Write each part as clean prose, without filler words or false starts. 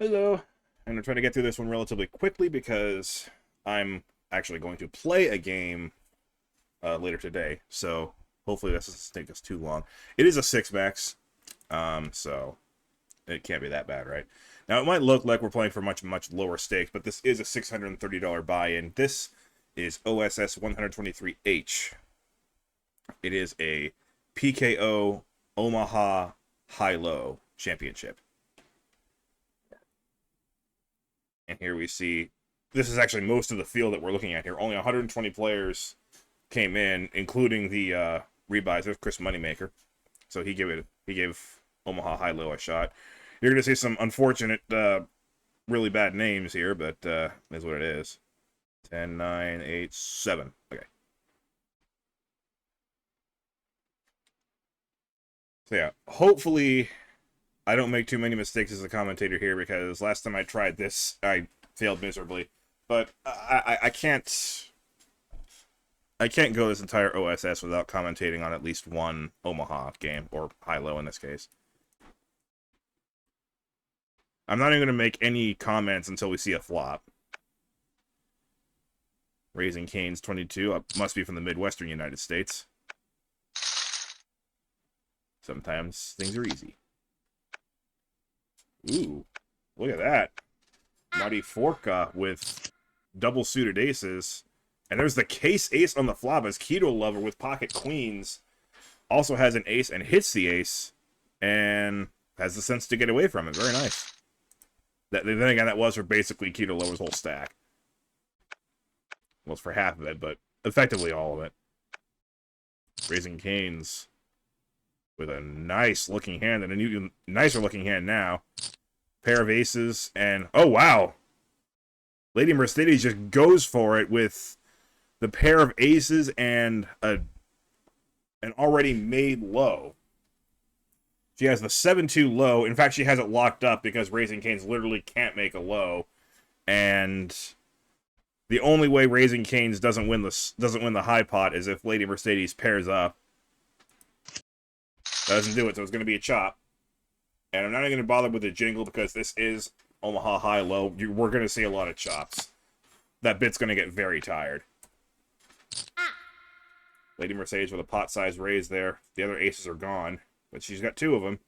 Hello. I'm going to try to get through this one relatively quickly because I'm actually going to play a game later today. So hopefully this doesn't take us too long. It is a 6-max, so it can't be that bad, right? Now, it might look like we're playing for much, much lower stakes, but this is a $630 buy-in. This is OSS 123H. It is a PKO Omaha HiLo championship. And here we see, this is actually most of the field that we're looking at here. Only 120 players came in, including the rebuys. There's Chris Moneymaker. So he gave Omaha HiLo a shot. You're going to see some unfortunate, really bad names here, but is what it is. 10, 9, 8, 7. Okay. So yeah, hopefully I don't make too many mistakes as a commentator here, because last time I tried this, I failed miserably. But I can't go this entire OSS without commentating on at least one Omaha game, or HiLo in this case. I'm not even going to make any comments until we see a flop. Raising Cane's 22, must be from the Midwestern United States. Sometimes things are easy. Ooh, look at that. Marty Forka with double suited aces. And there's the case ace on the flop as Keto Lover with pocket queens also has an ace and hits the ace and has the sense to get away from it. Very nice. Then again, that was for basically Keto Lover's whole stack. Well, it's for half of it, but effectively all of it. Raising Cane's with a nice looking hand, and an even nicer looking hand now. Pair of aces, and oh wow! Lady Mercedes just goes for it with the pair of aces and an already made low. She has the 7-2 low. In fact, she has it locked up because Raising Cane's literally can't make a low, and the only way Raising Cane's doesn't win the high pot is if Lady Mercedes pairs up. Doesn't do it, so it's going to be a chop. And I'm not even going to bother with the jingle because this is Omaha HiLo. We're going to see a lot of chops. That bit's going to get very tired. Lady Mercedes with a pot size raise there. The other aces are gone, but she's got two of them.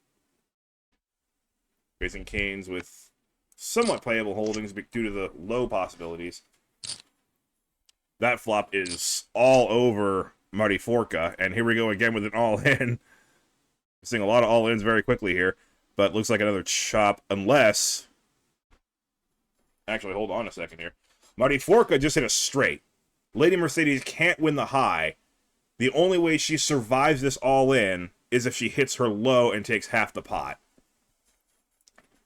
Raising Cane's with somewhat playable holdings due to the low possibilities. That flop is all over Marty Forka, and here we go again with an all-in. Seeing a lot of all-ins very quickly here, but looks like another chop, unless... Actually, hold on a second here. Marty Forka just hit a straight. Lady Mercedes can't win the high. The only way she survives this all-in is if she hits her low and takes half the pot.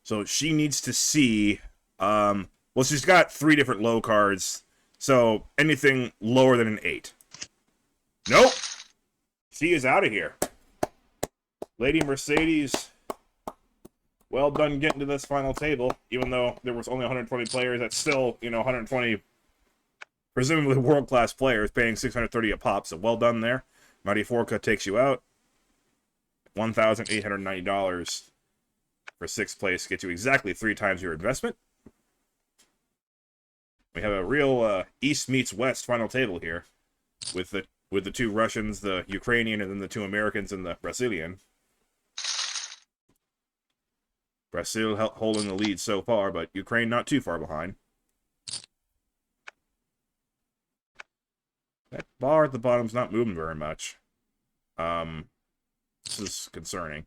So she needs to see... well, she's got 3 different low cards, so anything lower than an 8. Nope! She is out of here. Lady Mercedes, well done getting to this final table. Even though there was only 120 players, that's still, 120 presumably world-class players paying $630 a pop, so well done there. Marty Forka takes you out. $1,890 for 6th place gets you exactly 3 times your investment. We have a real East meets West final table here, with the 2 Russians, the Ukrainian, and then the 2 Americans and the Brazilian. Brazil holding the lead so far, but Ukraine not too far behind. That bar at the bottom's not moving very much. This is concerning.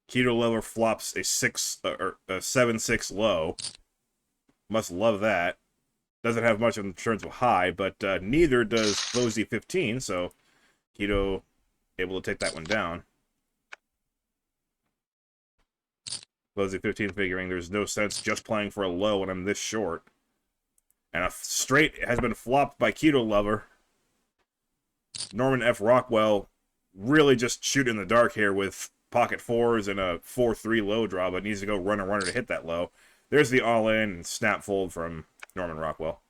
Keto Lover flops a 7-6 low. Must love that. Doesn't have much in terms of high, but neither does Bozy 15, so Keto able to take that one down. Bozy 15 figuring there's no sense just playing for a low when I'm this short. And a straight has been flopped by Keto Lover. Norman F. Rockwell really just shooting in the dark here with pocket 4s and a 4-3 low draw, but needs to go run a runner to hit that low. There's the all-in and snap fold from Norman Rockwell.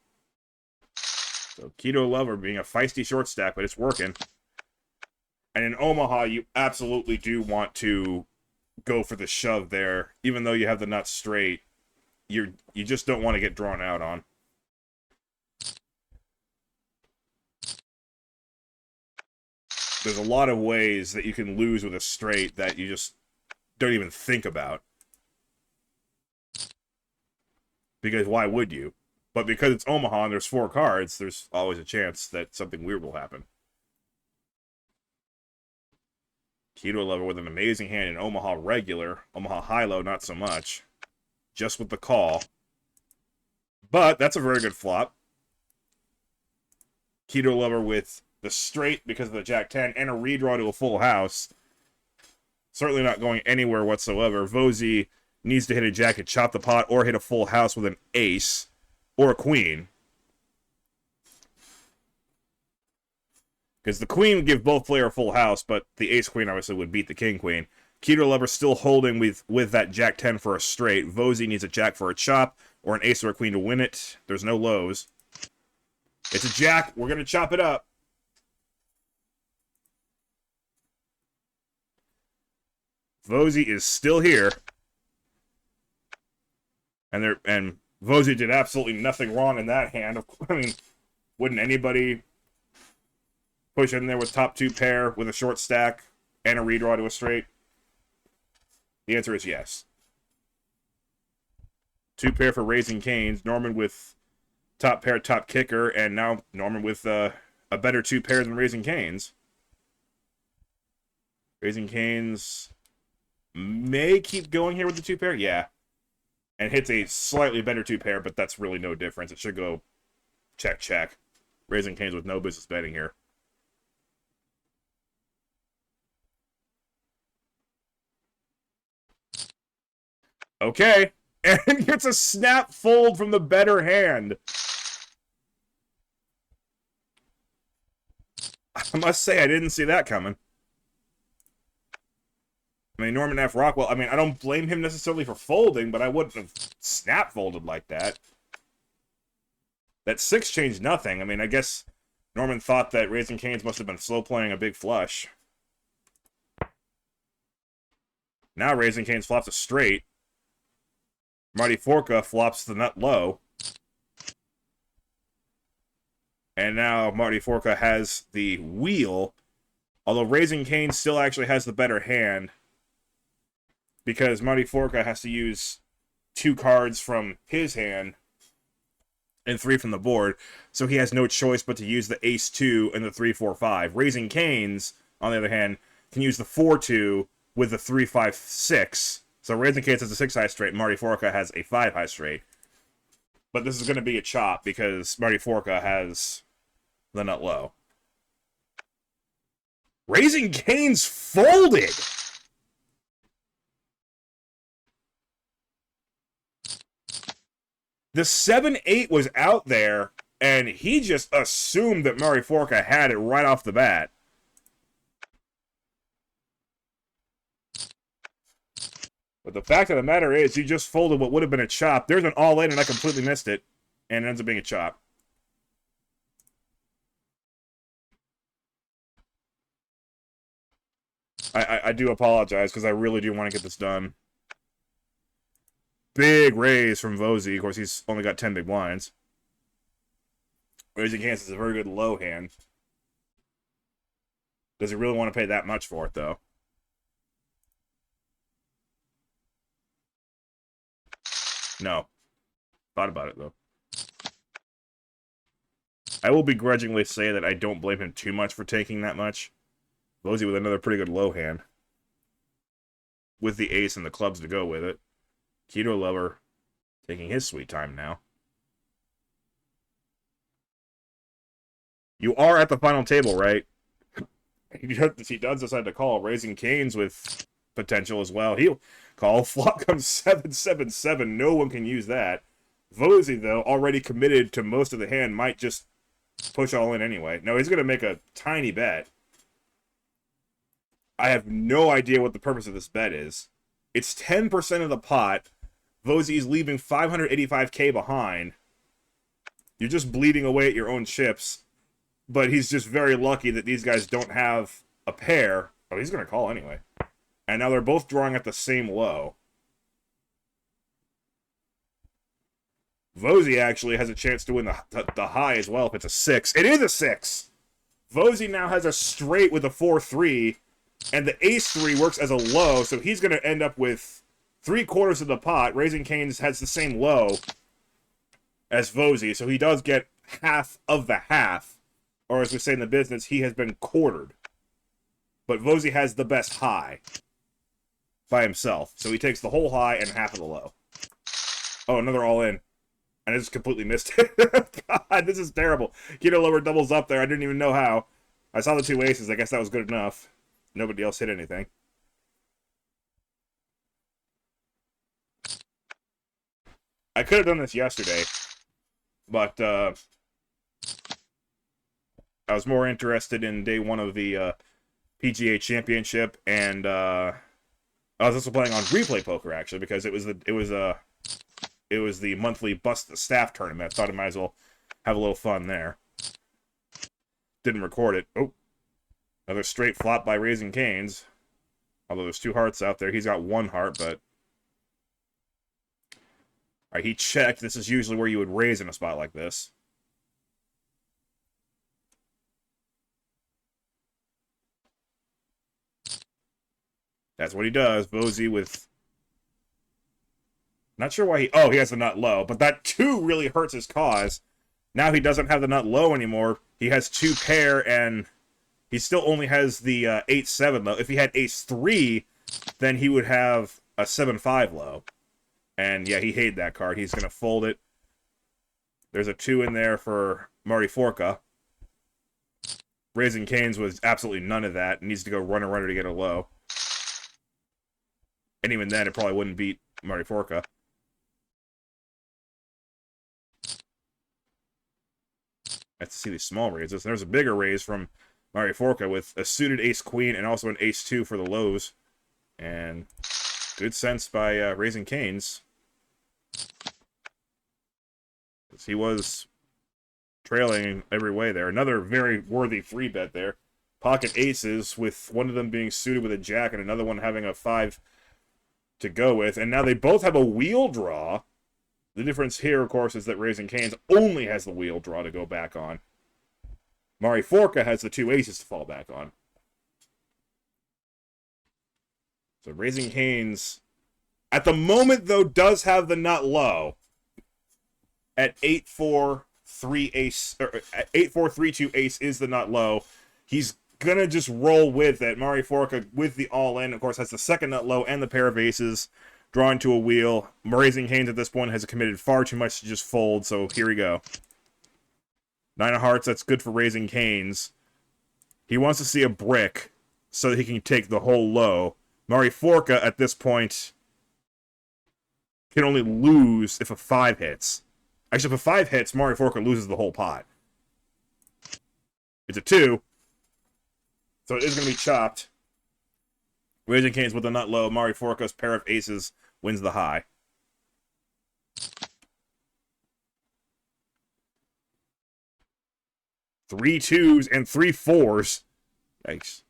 So Keto Lover being a feisty short stack, but it's working. And in Omaha, you absolutely do want to go for the shove there, even though you have the nuts straight. You just don't want to get drawn out on. There's a lot of ways that you can lose with a straight that you just don't even think about. Because why would you? But because it's Omaha and there's 4 cards, there's always a chance that something weird will happen. Keto Lover with an amazing hand in Omaha regular. Omaha HiLo, not so much. Just with the call. But that's a very good flop. Keto Lover with the straight because of the Jack-10 and a redraw to a full house. Certainly not going anywhere whatsoever. Vosy needs to hit a jack and chop the pot or hit a full house with an ace or a queen. Because the queen would give both player a full house, but the ace-queen obviously would beat the king-queen. Keto Lover still holding with that Jack-10 for a straight. Vosy needs a jack for a chop or an ace or a queen to win it. There's no lows. It's a jack. We're going to chop it up. Vosy is still here. And Vosy did absolutely nothing wrong in that hand. I mean, wouldn't anybody push in there with top 2 pair with a short stack and a redraw to a straight? The answer is yes. 2 pair for Raising Canes. Norman with top pair, top kicker, and now Norman with a better 2 pair than Raising Canes. Raising Canes may keep going here with the 2 pair, yeah. And hits a slightly better 2 pair, but that's really no difference. It should go check, check. Raising Canes with no business betting here. Okay. And gets a snap fold from the better hand. I must say, I didn't see that coming. I mean, Norman F. Rockwell, I mean, I don't blame him necessarily for folding, but I wouldn't have snap folded like that. That 6 changed nothing. I mean, I guess Norman thought that Raising Canes must have been slow playing a big flush. Now Raising Canes flops a straight. Marty Forka flops the nut low. And now Marty Forka has the wheel, although Raising Canes still actually has the better hand, because Marty Forka has to use 2 cards from his hand and 3 from the board, so he has no choice but to use the ace-2 and the 3-4-5. Raising Canes, on the other hand, can use the 4-2 with the 3-5-6. So Raising Canes has a 6 high straight, Marty Forka has a 5 high straight. But this is going to be a chop because Marty Forka has the nut low. Raising Canes folded! The 7-8 was out there, and he just assumed that Marty Forka had it right off the bat. But the fact of the matter is, you just folded what would have been a chop. There's an all-in, and I completely missed it. And it ends up being a chop. I do apologize, because I really do want to get this done. Big raise from Vosy. Of course, he's only got 10 big blinds. Raising Canes is a very good low hand. Does he really want to pay that much for it, though? No. Thought about it, though. I will begrudgingly say that I don't blame him too much for taking that much. Vosy with another pretty good low hand. With the ace and the clubs to go with it. Keto Lover taking his sweet time now. You are at the final table, right? He does decide to call. Raising Canes with potential as well. He'll call. Flop comes 7-7-7. No one can use that. Vosy, though, already committed to most of the hand, might just push all in anyway. No, he's going to make a tiny bet. I have no idea what the purpose of this bet is. It's 10% of the pot. Vosy's leaving 585k behind. You're just bleeding away at your own chips. But he's just very lucky that these guys don't have a pair. Oh, he's going to call anyway. And now they're both drawing at the same low. Vosy actually has a chance to win the high as well if it's a 6. It is a 6! Vosy now has a straight with a 4-3, and the ace-3 works as a low, so he's going to end up with 3/4 of the pot. Raising Cane's has the same low as Vosy, so he does get half of the half. Or as we say in the business, he has been quartered. But Vosy has the best high by himself, so he takes the whole high and half of the low. Oh, another all-in. And I just completely missed it. God, this is terrible. Keto lower doubles up there. I didn't even know how. I saw the 2 aces. I guess that was good enough. Nobody else hit anything. I could have done this yesterday, but I was more interested in day 1 of the PGA Championship, and I was also playing on replay poker actually because it was the monthly Bust the Staff tournament. I thought I might as well have a little fun there. Didn't record it. Oh, another straight flop by Raising Cane's. Although there's 2 hearts out there. He's got 1 heart, but... Alright, he checked. This is usually where you would raise in a spot like this. That's what he does. Vosy with... Not sure why he... Oh, he has the nut low. But that 2 really hurts his cause. Now he doesn't have the nut low anymore. He has 2 pair, and he still only has the 8-7 low. If he had ace-3, then he would have a 7-5 low. And, yeah, he hated that card. He's going to fold it. There's a 2 in there for Marty Forca. Raising Cane's was absolutely none of that. It needs to go runner to get a low. And even then, it probably wouldn't beat Marty Forca. Let's see these small raises. There's a bigger raise from Marty Forca with a suited ace-queen and also an ace-2 for the lows. And good sense by Raising Cane's. He was trailing every way there. Another very worthy 3-bet there. Pocket aces with one of them being suited with a jack and another one having a 5 to go with. And now they both have a wheel draw. The difference here, of course, is that Raising Cane's only has the wheel draw to go back on. Marty Forca has the 2 aces to fall back on. So Raising Cane's, at the moment, though, does have the nut low at 8-4-3 ace, or 8-4-3-2 ace is the nut low. He's gonna just roll with it. Marty Forca with the all-in, of course, has the second nut low and the pair of aces. Drawn to a wheel. Raising Cane's at this point has committed far too much to just fold, so here we go. 9 of hearts, that's good for Raising Cane's. He wants to see a brick so that he can take the whole low. Marty Forca, at this point, can only lose if a 5 hits. Actually, if a 5 hits, Marty Forca loses the whole pot. It's a 2, so it is going to be chopped. Raising Cane's with the nut low. Marty Forca's pair of aces wins the high. Three 2s and 3 4s. Yikes.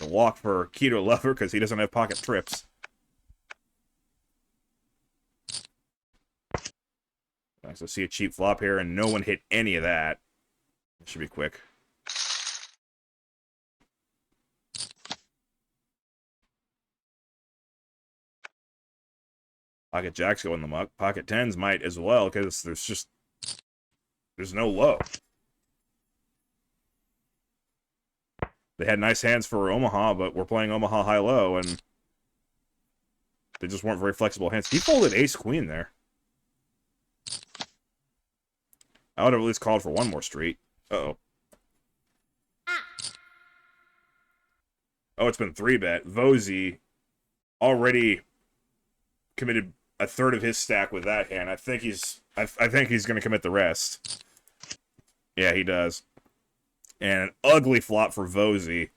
The walk for Keto Lover because he doesn't have pocket trips. Nice to see a cheap flop here, and no one hit any of that. It should be quick. Pocket jacks go in the muck. Pocket 10s might as well, because there's no low. They had nice hands for Omaha, but we're playing Omaha HiLo, and they just weren't very flexible hands. He folded ace-queen there. I would have at least called for one more street. Uh-oh. Oh, it's been 3-bet. Vosy already committed a third of his stack with that hand. I think he's going to commit the rest. Yeah, he does. And an ugly flop for Vosy.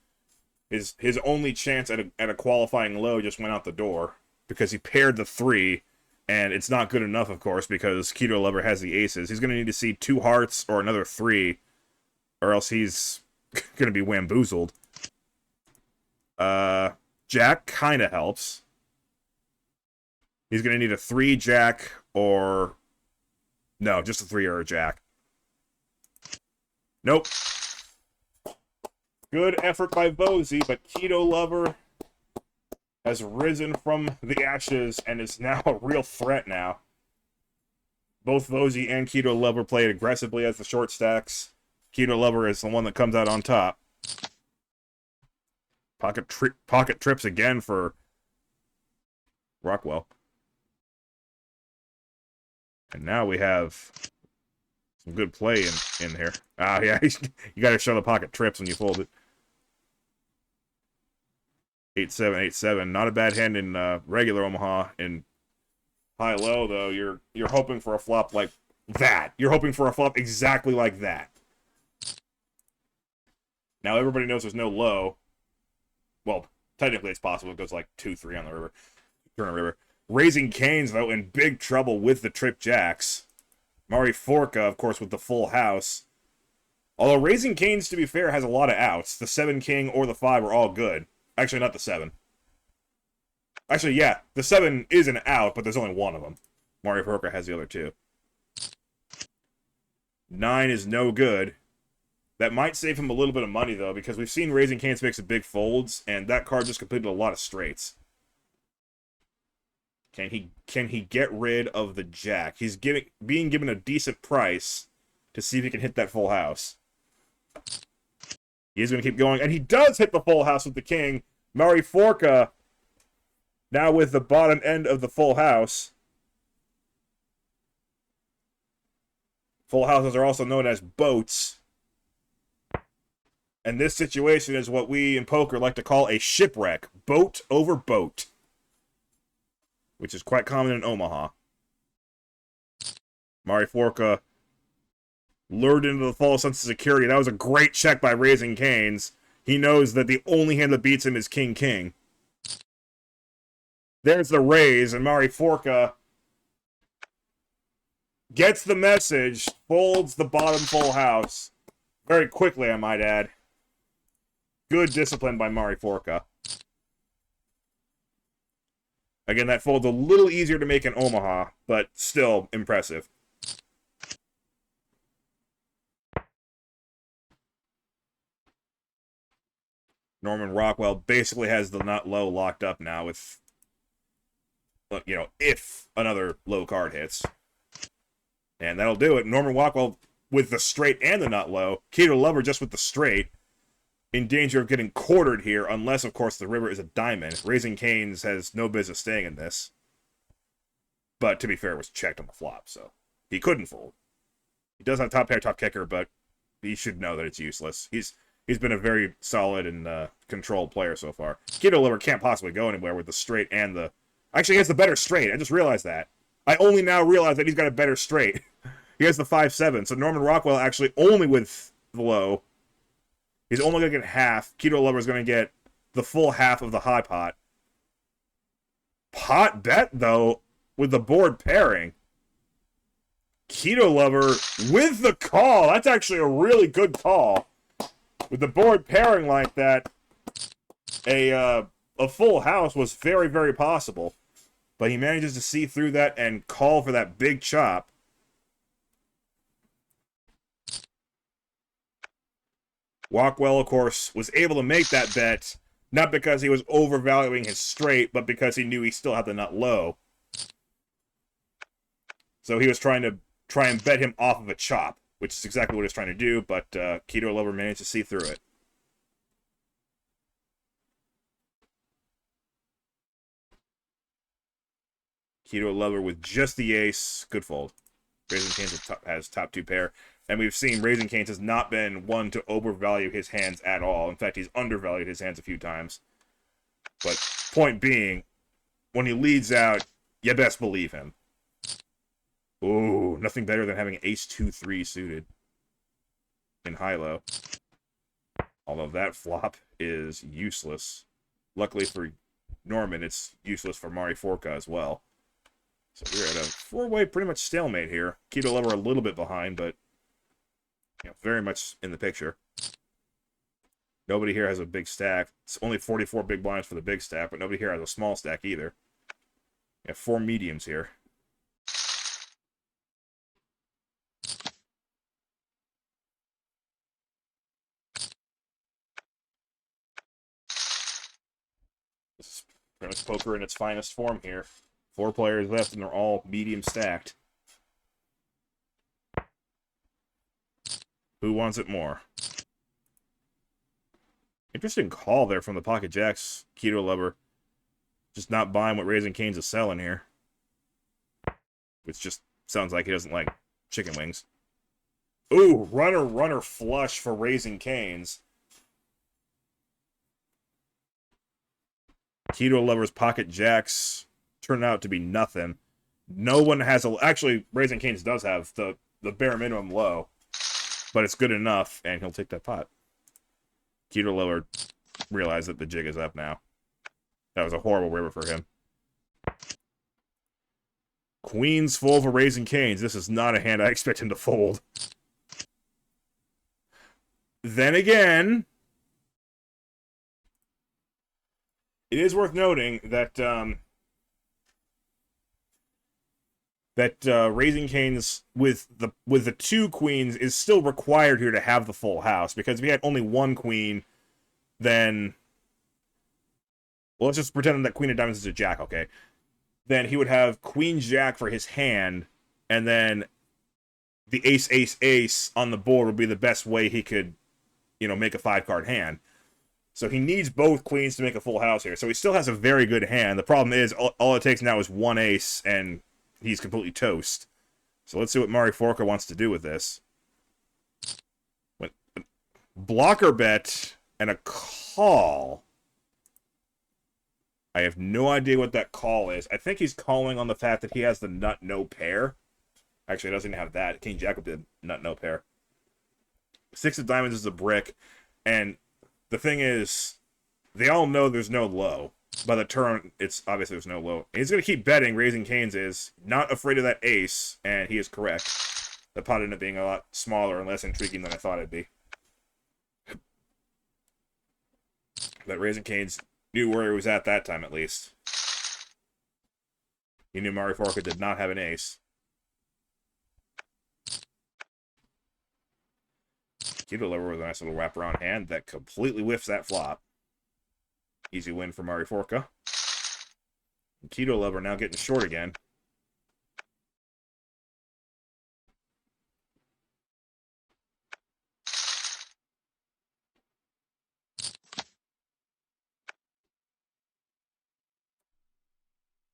His only chance at a qualifying low just went out the door because he paired the 3, and it's not good enough, of course, because Keto Lover has the aces. He's going to need to see 2 hearts or another 3, or else he's going to be wamboozled. Jack kind of helps. He's going to need a 3 Jack or... No, just a 3 or a Jack. Nope. Good effort by Vosey, but Keto Lover has risen from the ashes and is now a real threat now. Both Vosey and Keto Lover played aggressively as the short stacks. Keto Lover is the one that comes out on top. Pocket trips again for Rockwell. And now we have some good play in here. Ah, yeah, you got to show the pocket trips when you fold it. 8-7, 8-7. Not a bad hand in regular Omaha. In high-low, though, you're hoping for a flop like that. You're hoping for a flop exactly like that. Now, everybody knows there's no low. Well, technically it's possible. It goes like 2-3 on the river. Turn on the river. Raising Canes, though, in big trouble with the trip jacks. Mari Forca, of course, with the full house. Although Raising Canes, to be fair, has a lot of outs. The 7 King or the 5 are all good. Actually, not the 7. Actually, yeah, the 7 is an out, but there's only one of them. Mari Forca has the other 2. 9 is no good. That might save him a little bit of money, though, because we've seen Raising Canes make some big folds, and that card just completed a lot of straights. Can he get rid of the jack? He's being given a decent price to see if he can hit that full house. He's going to keep going, and he does hit the full house with the king. Mari Forca now with the bottom end of the full house. Full houses are also known as boats. And this situation is what we in poker like to call a shipwreck. Boat over boat. Which is quite common in Omaha. Mari Forca lured into the false sense of security. That was a great check by Raising Canes. He knows that the only hand that beats him is King-King. There's the raise, and Mari Forca gets the message, folds the bottom full house. Very quickly, I might add. Good discipline by Mari Forca. Again, that fold's a little easier to make in Omaha, but still impressive. Norman Rockwell basically has the nut low locked up now with, you know, if another low card hits. And that'll do it. Norman Rockwell with the straight and the nut low. Keto Lover just with the straight. In danger of getting quartered here, unless, of course, the river is a diamond. Raising Canes has no business staying in this. But, to be fair, it was checked on the flop, so he couldn't fold. He does have top pair, top kicker, but he should know that it's useless. He's been a very solid and controlled player so far. Keto Lover can't possibly go anywhere with the straight and the... Actually, he has the better straight. I just realized that. I only now realize that he's got a better straight. He has the 5-7, so Norman Rockwell actually only with the low... He's only going to get half. Keto Lover is going to get the full half of the high pot. Pot bet, though, with the board pairing. Keto Lover with the call. That's actually a really good call. With the board pairing like that, a full house was very, very possible. But he manages to see through that and call for that big chop. Rockwell, of course, was able to make that bet, not because he was overvaluing his straight, but because he knew he still had the nut low. So he was trying and bet him off of a chop, which is exactly what he was trying to do, but Keto Lover managed to see through it. Keto Lover with just the ace, good fold. Raising Canes has top 2 pair. And we've seen Raising Canes has not been one to overvalue his hands at all. In fact, he's undervalued his hands a few times. But point being, when he leads out, you best believe him. Ooh, nothing better than having ace 2-3 suited in high-low. Although that flop is useless. Luckily for Norman, it's useless for Mari Forca as well. So we're at a 4-way pretty much stalemate here. Keto Lover a little bit behind, but... you know, very much in the picture. Nobody here has a big stack. It's only 44 big blinds for the big stack, but nobody here has a small stack either. We have 4 mediums here. This is pretty much poker in its finest form here. 4 players left, and they're all medium stacked. Who wants it more? Interesting call there from the pocket jacks, Keto Lover. Just not buying what Raising Cane's is selling here. Which just sounds like he doesn't like chicken wings. Ooh, runner flush for Raising Cane's. Keto Lover's pocket jacks turn out to be nothing. No one has a... Actually, Raising Cane's does have the bare minimum low. But it's good enough, and he'll take that pot. Keto Lover realized that the jig is up now. That was a horrible river for him. Queens full for Raising Cane's. This is not a hand I expect him to fold. Then again, it is worth noting that Raising Cane's with the 2 queens is still required here to have the full house, because if he had only 1 queen, then, well, let's just pretend that Queen of Diamonds is a jack, okay? Then he would have Queen Jack for his hand, and then the Ace Ace Ace on the board would be the best way he could, you know, make a 5-card hand. So he needs both queens to make a full house here. So he still has a very good hand. The problem is all it takes now is 1 ace, and he's completely toast. So let's see what Mari Forca wants to do with this. Blocker bet and a call. I have no idea what that call is. I think he's calling on the fact that he has the nut no pair. Actually, he doesn't have that. King Jack did nut no pair. 6 of diamonds is a brick. And the thing is, they all know there's no low. By the turn, it's obviously there's no low. And he's going to keep betting. Raising Cane's is not afraid of that ace, and he is correct. The pot ended up being a lot smaller and less intriguing than I thought it'd be. But Raising Cane's knew where he was at that time, at least. He knew Mari Forca did not have an ace. Keto Lover with a nice little wraparound hand that completely whiffs that flop. Easy win for Mari Forca. Keto Lover now getting short again.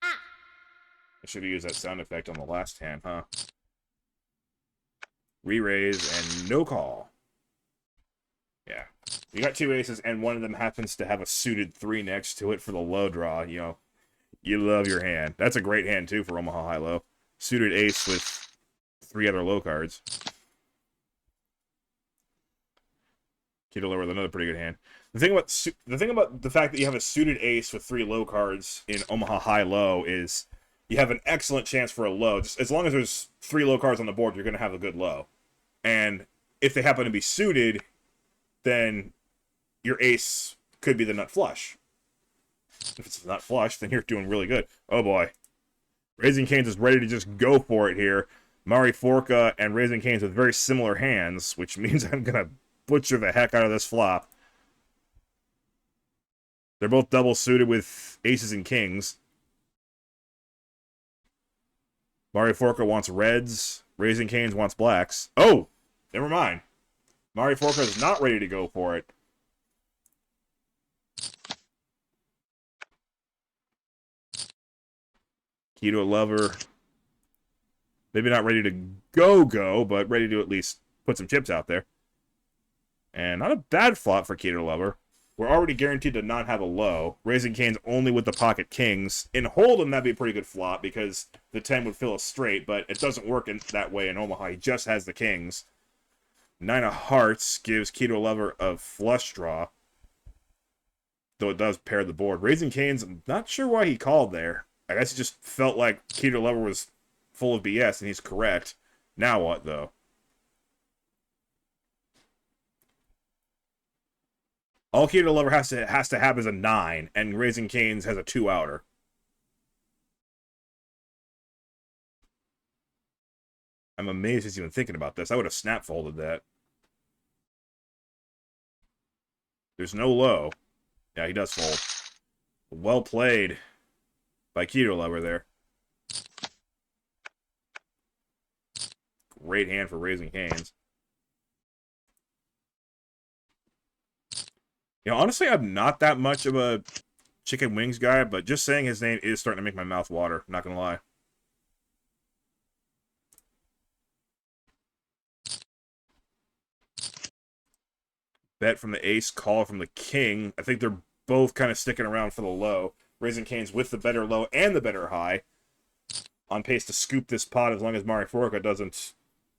I should have used that sound effect on the last hand, huh? Re-raise and no call. Yeah. You got 2 aces, and one of them happens to have a suited 3 next to it for the low draw. You know, you love your hand. That's a great hand, too, for Omaha HiLo. Suited ace with 3 other low cards. Keto Lover with another pretty good hand. The thing about the fact that you have a suited ace with 3 low cards in Omaha HiLo is you have an excellent chance for a low. Just as long as there's 3 low cards on the board, you're going to have a good low. And if they happen to be suited, then your ace could be the nut flush. If it's nut flush, then you're doing really good. Oh boy. Raising Cane's is ready to just go for it here. Mari Forca and Raising Cane's with very similar hands, which means I'm going to butcher the heck out of this flop. They're both double suited with aces and kings. Mari Forca wants reds. Raising Cane's wants blacks. Oh! Never mind. Mari Forca is not ready to go for it. Keto Lover. Maybe not ready to go, but ready to at least put some chips out there. And not a bad flop for Keto Lover. We're already guaranteed to not have a low. Raising Cane's only with the pocket kings. In Hold'em, that'd be a pretty good flop because the 10 would fill a straight, but it doesn't work that way in Omaha. He just has the kings. 9 of hearts gives Keto Lover a flush draw. Though it does pair the board. Raising Cane's, I'm not sure why he called there. I guess he just felt like Keto Lover was full of BS, and he's correct. Now what, though? All Keto Lover has to have is a 9, and Raising Cane's has a 2-outer. I'm amazed he's even thinking about this. I would have snap folded that. There's no low. Yeah, he does fold. Well played by Keto Lover there. Great hand for Raising Cane's. You know, honestly, I'm not that much of a chicken wings guy, but just saying his name is starting to make my mouth water. Not gonna lie. Bet from the ace, call from the king. I think they're both kind of sticking around for the low. Raising Cane's with the better low and the better high. On pace to scoop this pot as long as Mariforca doesn't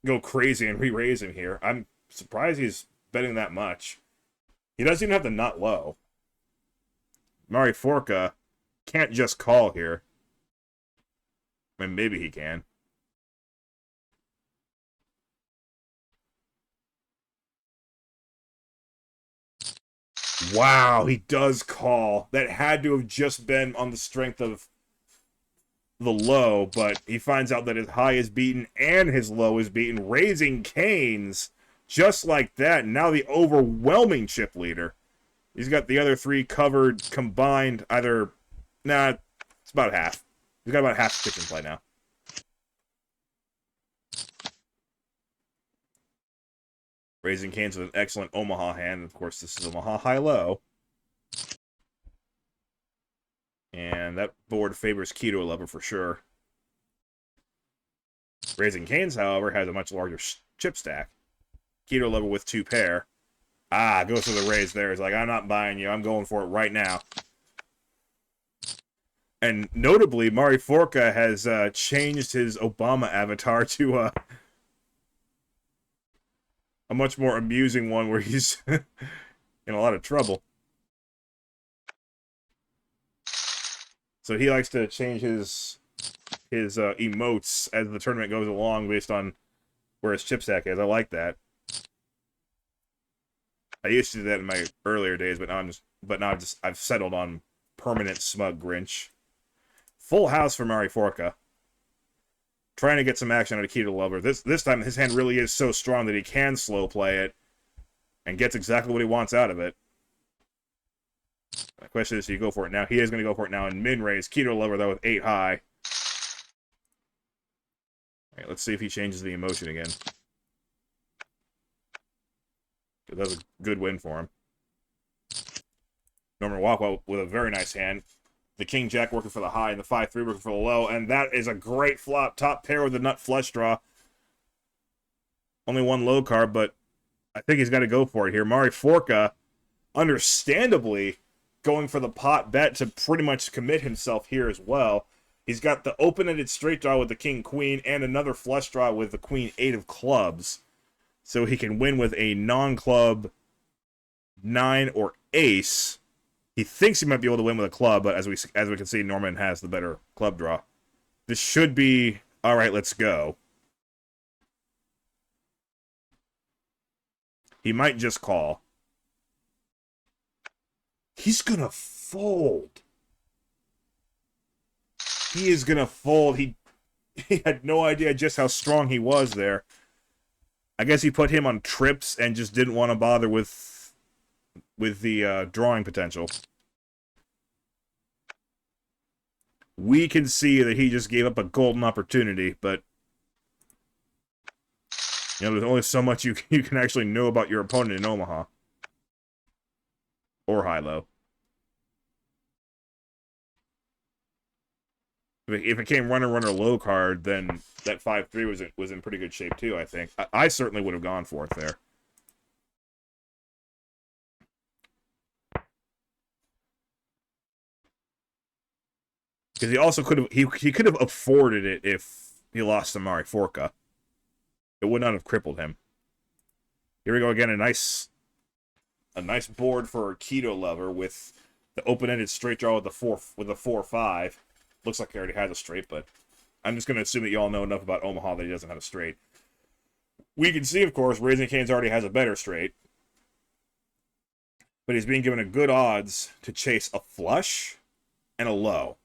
go crazy and re-raise him here. I'm surprised he's betting that much. He doesn't even have the nut low. Mariforca can't just call here. I mean, maybe he can. Wow, he does call. That had to have just been on the strength of the low, but he finds out that his high is beaten and his low is beaten. Raising Cane's just like that. Now the overwhelming chip leader. He's got the other 3 covered combined. Either, nah, it's about half. He's got about half the chicken play now. Raising Cane's with an excellent Omaha hand. Of course, this is Omaha HiLo. And that board favors Keto Lover for sure. Raising Cane's, however, has a much larger chip stack. Keto Lover with 2 pair. Ah, goes for the raise there. He's like, I'm not buying you. I'm going for it right now. And notably, Mariforca has changed his Obama avatar to a much more amusing one where he's in a lot of trouble. So he likes to change his emotes as the tournament goes along based on where his chip stack is. I like that. I used to do that in my earlier days, but now I've settled on permanent smug Grinch. Full house for Mariforca. Trying to get some action out of Keto Lover. This time his hand really is so strong that he can slow play it and gets exactly what he wants out of it. The question is, do you go for it now? He is going to go for it now in min-raise. Keto Lover, though, with 8 high. All right, let's see if he changes the emotion again. That was a good win for him. Norman Walkwell with a very nice hand. The King-Jack working for the high and the 5-3 working for the low. And that is a great flop. Top pair with the nut flush draw. Only 1 low card, but I think he's got to go for it here. Mariforca, understandably, going for the pot bet to pretty much commit himself here as well. He's got the open-ended straight draw with the King-Queen and another flush draw with the Queen-8 of clubs. So he can win with a non-club 9 or ace. He thinks he might be able to win with a club, but as we can see, Norman has the better club draw. This should be, all right, let's go. He might just call. He's gonna fold. He is gonna fold. He had no idea just how strong he was there. I guess he put him on trips and just didn't want to bother with the drawing potential. We can see that he just gave up a golden opportunity, but you know, there's only so much you can actually know about your opponent in Omaha. Or HiLo. If it came runner low card, then that 5-3 was in pretty good shape too, I think. I certainly would have gone for it there. Because he also could have he could have afforded it if he lost to Mariforca. It would not have crippled him. Here we go again, a nice board for Keto Lover with the open-ended straight draw with the 4-5. Looks like he already has a straight, but I'm just going to assume that you all know enough about Omaha that he doesn't have a straight. We can see, of course, Raising Cane's already has a better straight. but he's being given a good odds to chase a flush and a low.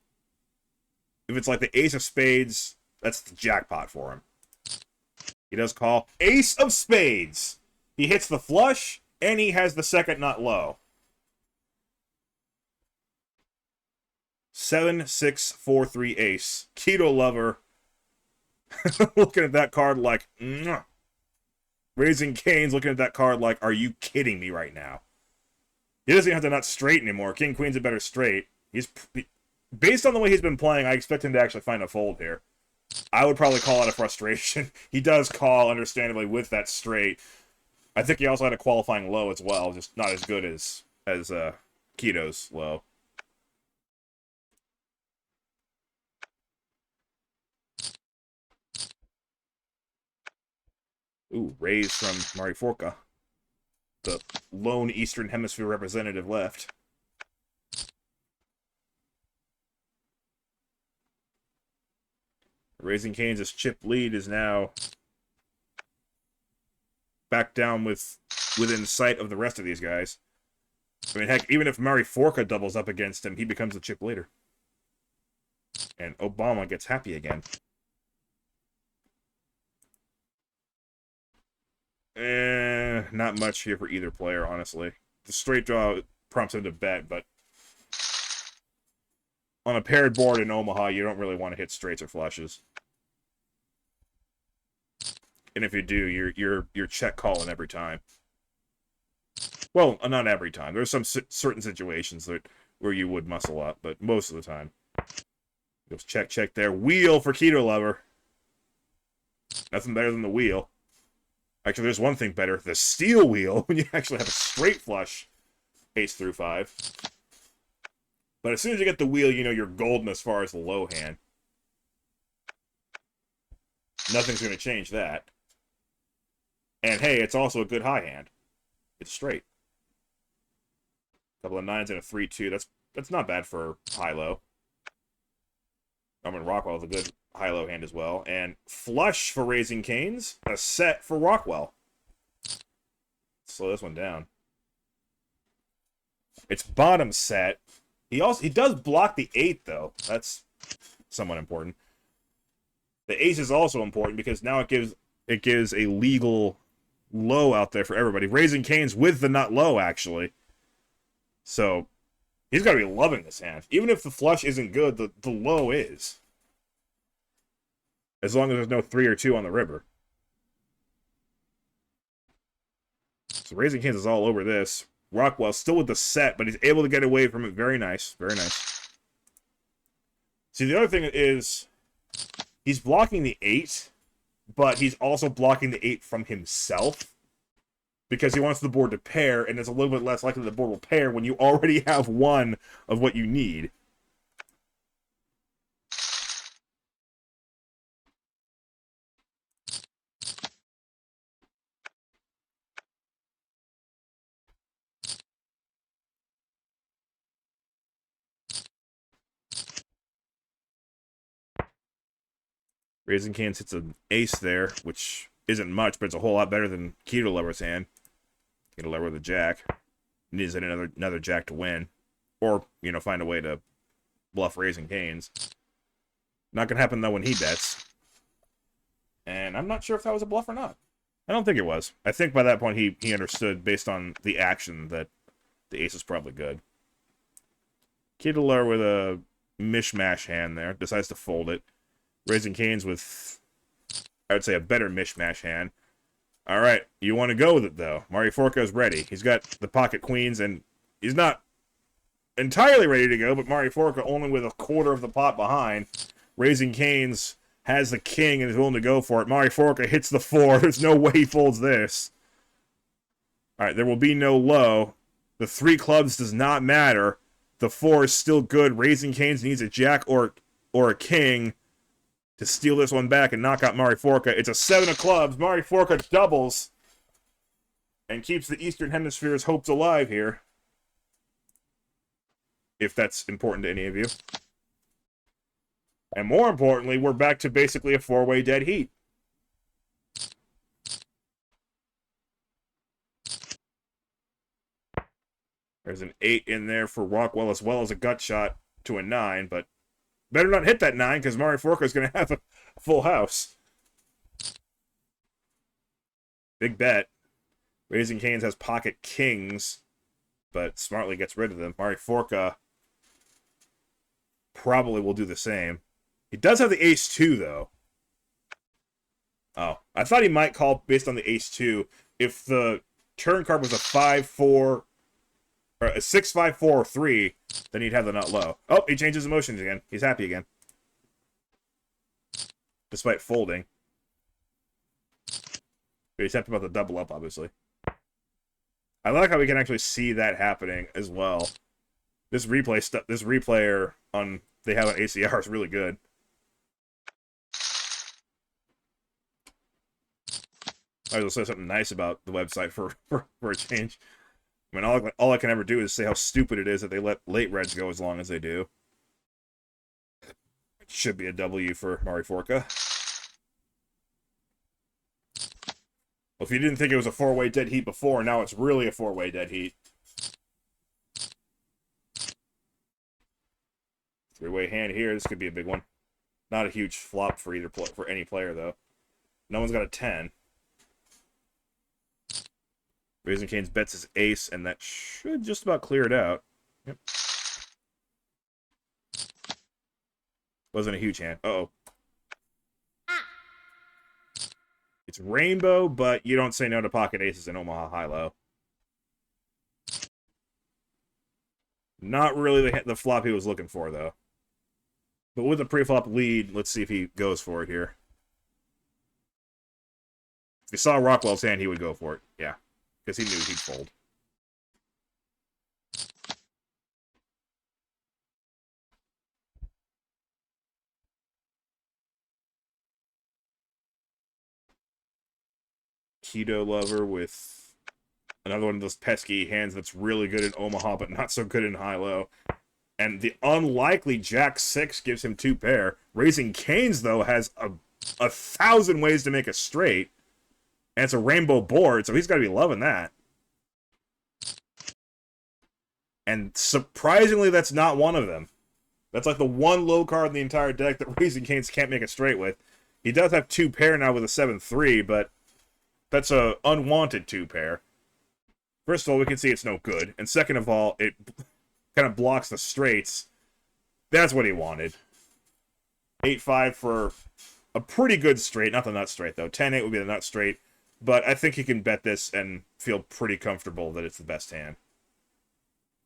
If it's like the ace of spades, that's the jackpot for him. He does call ace of spades. He hits the flush, and he has the second nut low. 7, 6, 4, 3 ace. Keto lover looking at that card like, mwah. Raising Cane's looking at that card like, are you kidding me right now? He doesn't even have to nut straight anymore. King Queen's a better straight. Based on the way he's been playing, I expect him to actually find a fold here. I would probably call it a frustration. He does call, understandably, with that straight. I think he also had a qualifying low as well, just not as good as Keto's low. Ooh, raise from Mariforca. The lone Eastern Hemisphere representative left. Raising Cane's chip lead is now back down within sight of the rest of these guys. I mean, heck, even if Mariforca doubles up against him, he becomes the chip leader. And Obama gets happy again. Not much here for either player, honestly. The straight draw prompts him to bet, but on a paired board in Omaha, you don't really want to hit straights or flushes. And if you do, you're check calling every time. Well, not every time. There's some certain situations where you would muscle up, but most of the time. Goes check, check there. Wheel for Keto Lover. Nothing better than the wheel. Actually, there's one thing better. The steel wheel, when you actually have a straight flush, ace through 5. But as soon as you get the wheel, you know you're golden as far as the low hand. Nothing's going to change that. And hey, it's also a good high hand. It's straight. Couple of 9s and a 3-2. That's not bad for high-low. Rockwell is a good high-low hand as well. And flush for Raising Cane's. A set for Rockwell. Slow this one down. It's bottom set. He does block the 8, though. That's somewhat important. The ace is also important because now it gives a legal low out there for everybody. Raising Cane's with the nut low, actually. So he's got to be loving this hand. Even if the flush isn't good, the low is. As long as there's no 3 or 2 on the river. So Raising Cane's is all over this. Rockwell still with the set, but he's able to get away from it. Very nice. Very nice. See, the other thing is he's blocking the 8, but he's also blocking the 8 from himself because he wants the board to pair, and it's a little bit less likely the board will pair when you already have one of what you need. Raising Cane's hits an ace there, which isn't much, but it's a whole lot better than Keto Lover's hand. Keto Lover with a jack. Needs another jack to win. Or, find a way to bluff Raising Cane's. Not going to happen, though, when he bets. And I'm not sure if that was a bluff or not. I don't think it was. I think by that point he understood, based on the action, that the ace is probably good. Keto Lover with a mishmash hand there. Decides to fold it. Raising Cane's with, I would say, a better mishmash hand. All right, you want to go with it, though. Mariforca's ready. He's got the pocket queens, and he's not entirely ready to go, but Mariforca only with a quarter of the pot behind. Raising Cane's has the king and is willing to go for it. Mariforca hits the 4. There's no way he folds this. All right, there will be no low. The 3 clubs does not matter. The 4 is still good. Raising Cane's needs a jack or a king to steal this one back and knock out Mariforca. It's a 7 of clubs. Mariforca doubles and keeps the Eastern Hemisphere's hopes alive here. If that's important to any of you. And more importantly, we're back to basically a 4-way dead heat. There's an 8 in there for Rockwell as well as a gut shot to a 9, but better not hit that 9 because Mari Forca is going to have a full house. Big bet. Raising Cane's has pocket kings, but smartly gets rid of them. Mari Forca probably will do the same. He does have the ace-2, though. Oh, I thought he might call based on the ace-2. If the turn card was a 5-4, or a 6-5-4 or 3, then he'd have the nut low. Oh, he changes emotions again. He's happy again. Despite folding. But he's happy about the double up, obviously. I like how we can actually see that happening as well. This replay stuff, this replayer on they have on ACR is really good. I will say something nice about the website for a change. I mean, all I can ever do is say how stupid it is that they let late reds go as long as they do. It should be a W for Mari Forca. Well, if you didn't think it was a 4-way dead heat before, now it's really a 4-way dead heat. 3-way hand here. This could be a big one. Not a huge flop for for any player though. No one's got a 10. Raising Cane's bets his ace, and that should just about clear it out. Yep. Wasn't a huge hand. Uh-oh. It's rainbow, but you don't say no to pocket aces in Omaha HiLo. Not really the flop he was looking for, though. But with a pre-flop lead, let's see if he goes for it here. If he saw Rockwell's hand, he would go for it. Yeah, because he knew he'd fold. Keto Lover with another one of those pesky hands that's really good in Omaha, but not so good in HiLo. And the unlikely Jack-6 gives him 2 pair. Raising Cane's, though, has a 1,000 ways to make a straight. And it's a rainbow board, so he's got to be loving that. And surprisingly, that's not one of them. That's like the one low card in the entire deck that Raising Cane's can't make a straight with. He does have 2 pair now with a 7-3, but that's a unwanted 2 pair. First of all, we can see it's no good. And second of all, it kind of blocks the straights. That's what he wanted. 8-5 for a pretty good straight. Not the nut straight, though. 10-8 would be the nut straight. But I think he can bet this and feel pretty comfortable that it's the best hand.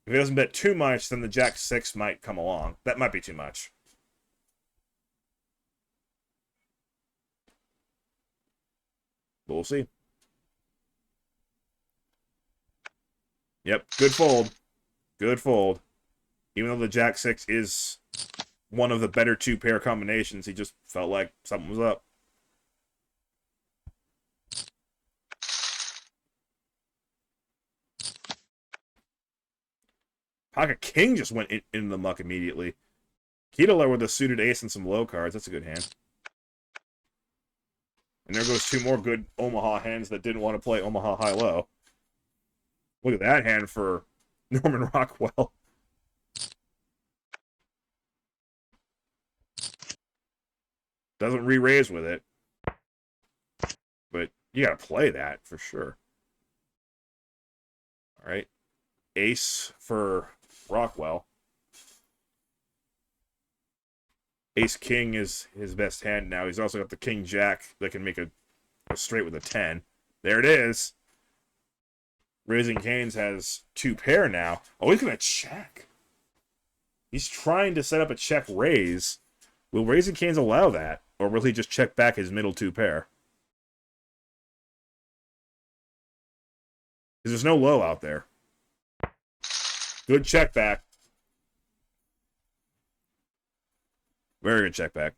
If he doesn't bet too much, then the Jack-6 might come along. That might be too much. But we'll see. Yep, good fold. Good fold. Even though the Jack-6 is one of the better 2 pair combinations, he just felt like something was up. Pocket King just went in the muck immediately. Keto with a suited ace and some low cards. That's a good hand. And there goes 2 more good Omaha hands that didn't want to play Omaha HiLo. Look at that hand for Norman Rockwell. Doesn't re-raise with it. But you gotta play that for sure. Alright. Ace for Rockwell. Ace-King is his best hand now. He's also got the King-Jack that can make a straight with a 10. There it is. Raising Cane's has 2 pair now. Oh, he's going to check. He's trying to set up a check raise. Will Raising Cane's allow that? Or will he just check back his middle 2 pair? Because there's no low out there. Good check back. Very good check back.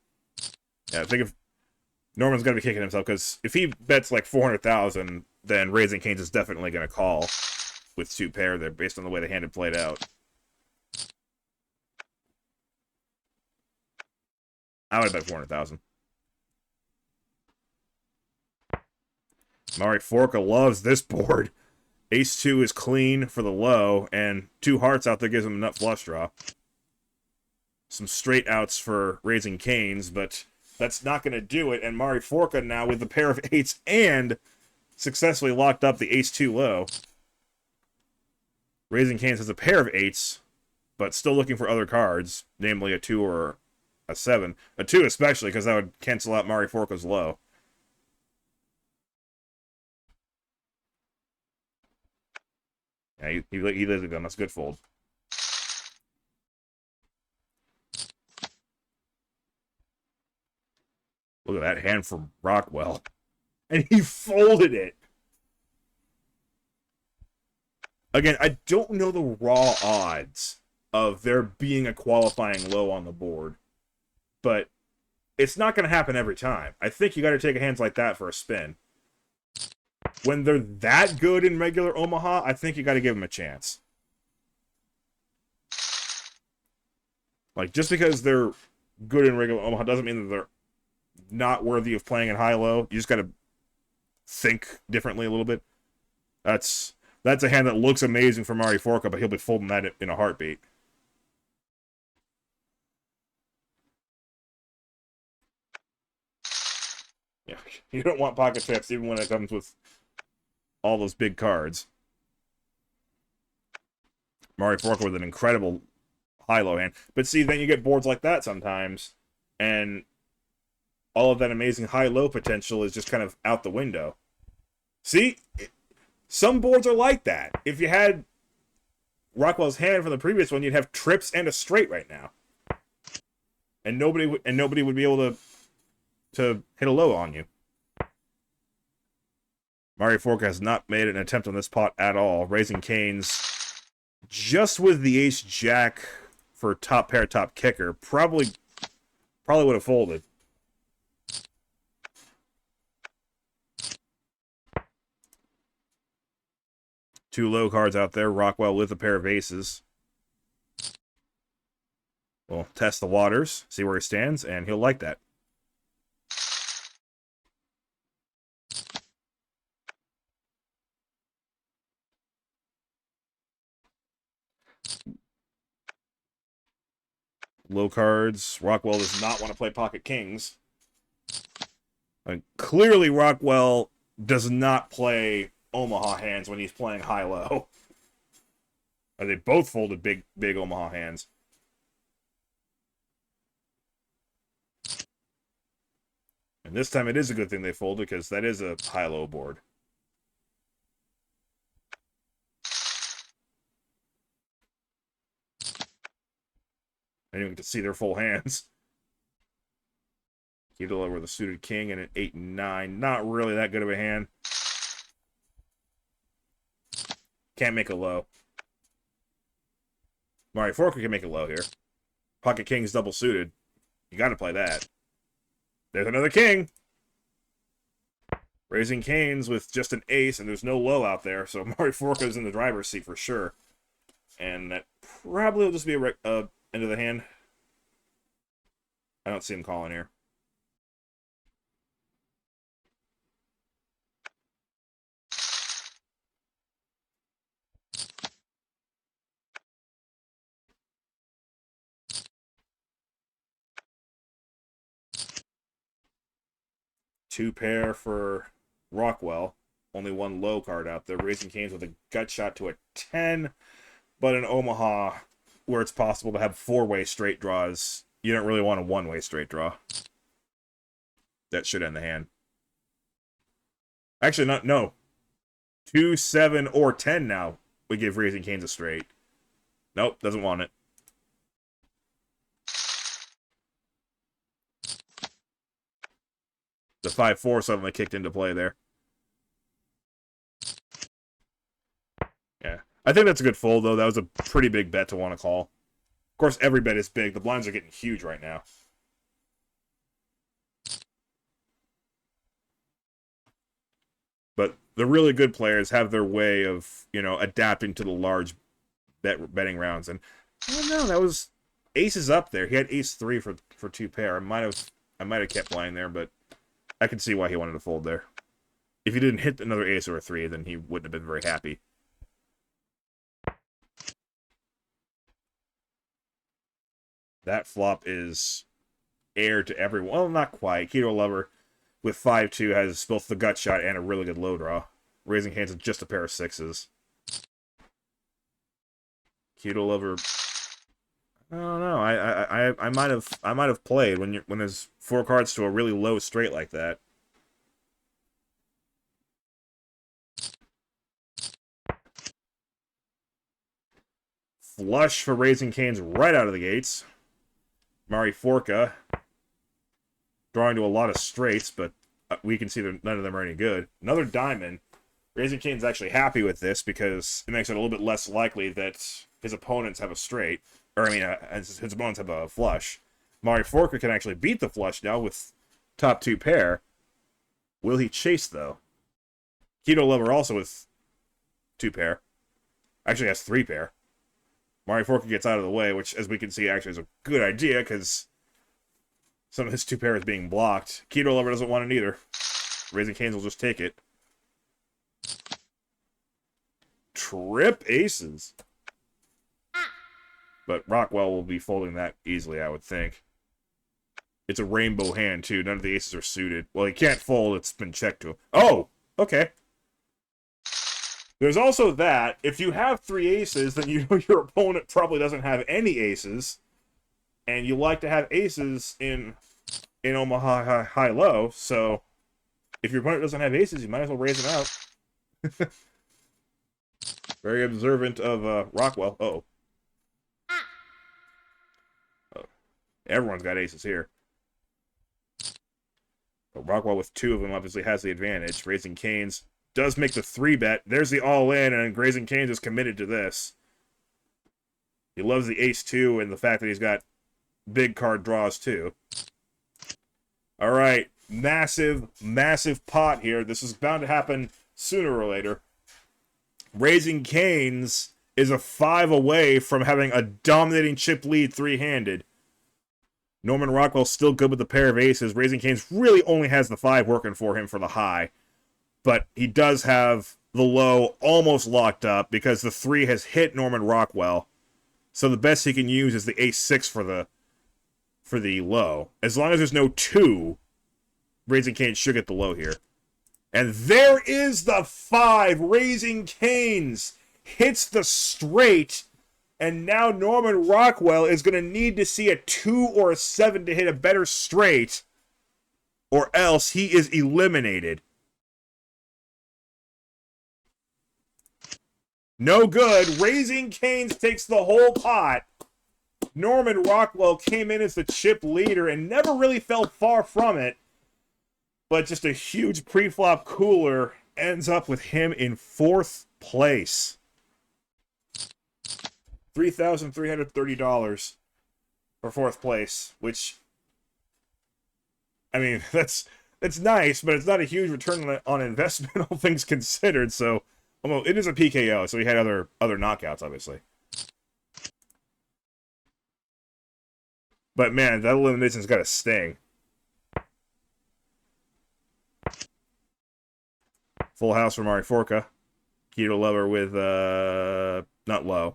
Yeah, I think if Norman's got to be kicking himself, because if he bets like 400,000, then Raising Cane's is definitely going to call with 2 pair there, based on the way the hand had played out. I would bet 400,000. Mari Forca loves this board. Ace-2 is clean for the low, and 2 hearts out there gives him a nut flush draw. Some straight outs for Raising Canes, but that's not going to do it, and Mari Forca now with a pair of 8s and successfully locked up the Ace-2 low. Raising Canes has a pair of 8s, but still looking for other cards, namely a 2 or a 7. A 2 especially, because that would cancel out Mari Forca's low. Yeah, he lays it down. That's a good fold. Look at that hand from Rockwell. And he folded it. Again, I don't know the raw odds of there being a qualifying low on the board. But it's not going to happen every time. I think you got to take hands like that for a spin. When they're that good in regular Omaha, I think you got to give them a chance. Like, just because they're good in regular Omaha doesn't mean that they're not worthy of playing in high-low. You just got to think differently a little bit. That's a hand that looks amazing for Mari Forca, but he'll be folding that in a heartbeat. Yeah, you don't want pocket chips even when it comes with all those big cards. Mari Forca with an incredible high-low hand. But see, then you get boards like that sometimes, and all of that amazing high-low potential is just kind of out the window. See? Some boards are like that. If you had Rockwell's hand from the previous one, you'd have trips and a straight right now. And nobody would be able to hit a low on you. Mari Forca has not made an attempt on this pot at all. Raising Canes just with the ace-jack for top pair, top kicker. Probably would have folded. Two low cards out there. Rockwell with a pair of aces. We'll test the waters, see where he stands, and he'll like that. Low cards. Rockwell does not want to play pocket kings. Clearly, Rockwell does not play Omaha hands when he's playing high-low. They both folded big Omaha hands. And this time it is a good thing they folded, because that is a high-low board. And you can see their full hands. Hilo with a suited king and an 8 and 9. Not really that good of a hand. Can't make a low. Mari Forca can make a low here. Pocket king's double suited. You got to play that. There's another king. Raising Canes with just an ace, and there's no low out there, so Mari Forca's in the driver's seat for sure. And that probably will just be a end of the hand. I don't see him calling here. Two pair for Rockwell. Only one low card out there. Raising Canes with a gut shot to a 10. But in Omaha, where it's possible to have four-way straight draws, you don't really want a one-way straight draw. That should end the hand. Actually, no. 2, 7, or 10 now. We give Raising Canes a straight. Nope, doesn't want it. The 5-4 suddenly kicked into play there. Yeah. I think that's a good fold, though. That was a pretty big bet to want to call. Of course, every bet is big. The blinds are getting huge right now. But the really good players have their way of, adapting to the large betting rounds. And I don't know, that was aces up there. He had ace-3 for two pair. I might have kept playing there, but I can see why he wanted to fold there. If he didn't hit another ace or a 3, then he wouldn't have been very happy. That flop is air to everyone. Well, not quite. Keto Lover with 5-2 has both the gut shot and a really good low draw. Raising hands with just a pair of sixes. Keto Lover. I don't know. I might have played when there's 4 cards to a really low straight like that. Flush for Raising Cane's right out of the gates. Mari Forca drawing to a lot of straights, but we can see that none of them are any good. Another diamond. Raising Cane's actually happy with this because it makes it a little bit less likely that his opponents have a straight. Or, I mean, his opponents have a flush. Mari Forca can actually beat the flush now with top 2 pair. Will he chase, though? Keto Lover also with 2 pair. Actually has 3 pair. Mari Forca gets out of the way, which, as we can see, actually is a good idea, because some of his 2 pair is being blocked. Keto Lover doesn't want it either. Raising Cane's will just take it. Trip aces. But Rockwell will be folding that easily, I would think. It's a rainbow hand, too. None of the aces are suited. Well, he can't fold. It's been checked to him. Oh! Okay. There's also that. If you have 3 aces, then you know your opponent probably doesn't have any aces. And you like to have aces in Omaha HiLo. So, if your opponent doesn't have aces, you might as well raise them out. Very observant of Rockwell. Uh-oh. Everyone's got aces here. But Rockwell with 2 of them obviously has the advantage. Raising Cane's does make the 3-bet. There's the all-in, and Raising Cane's is committed to this. He loves the ace-2 and the fact that he's got big card draws, too. All right. Massive, massive pot here. This is bound to happen sooner or later. Raising Cane's is a 5 away from having a dominating chip lead 3-handed. Norman Rockwell's still good with the pair of aces. Raising Cane's really only has the 5 working for him for the high. But he does have the low almost locked up because the 3 has hit Norman Rockwell. So the best he can use is the ace-6 for the low. As long as there's no 2, Raising Cane's should get the low here. And there is the 5. Raising Cane's hits the straight. And now Norman Rockwell is going to need to see a 2 or a 7 to hit a better straight. Or else he is eliminated. No good. Raising Cane's takes the whole pot. Norman Rockwell came in as the chip leader and never really fell far from it. But just a huge pre-flop cooler ends up with him in 4th place. $3,330 for 4th place, which, I mean, that's nice, but it's not a huge return on investment, all things considered. So, well, it is a PKO, so he had other knockouts, obviously. But man, that elimination's got a sting. Full house for Mari Forca. Keto Lover with not low.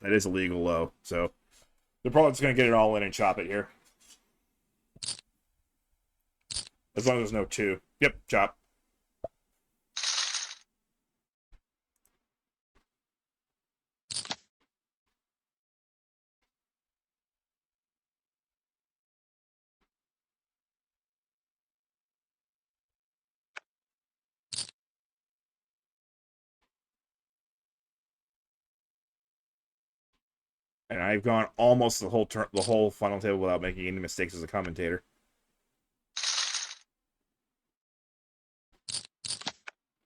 That is a legal low, so they're probably just going to get it all in and chop it here. As long as there's no 2. Yep, chop. And I've gone almost the whole final table without making any mistakes as a commentator.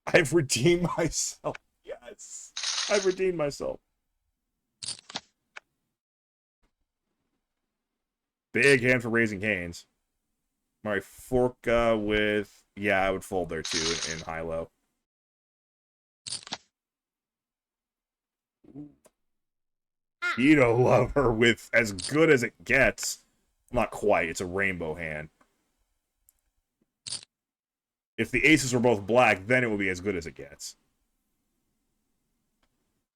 I've redeemed myself. Yes. I've redeemed myself. Big hand for Raising Cane's. Mari Forca with... Yeah, I would fold there too in high-low. Keto Lover with as good as it gets. Not quite. It's a rainbow hand. If the aces were both black, then it would be as good as it gets.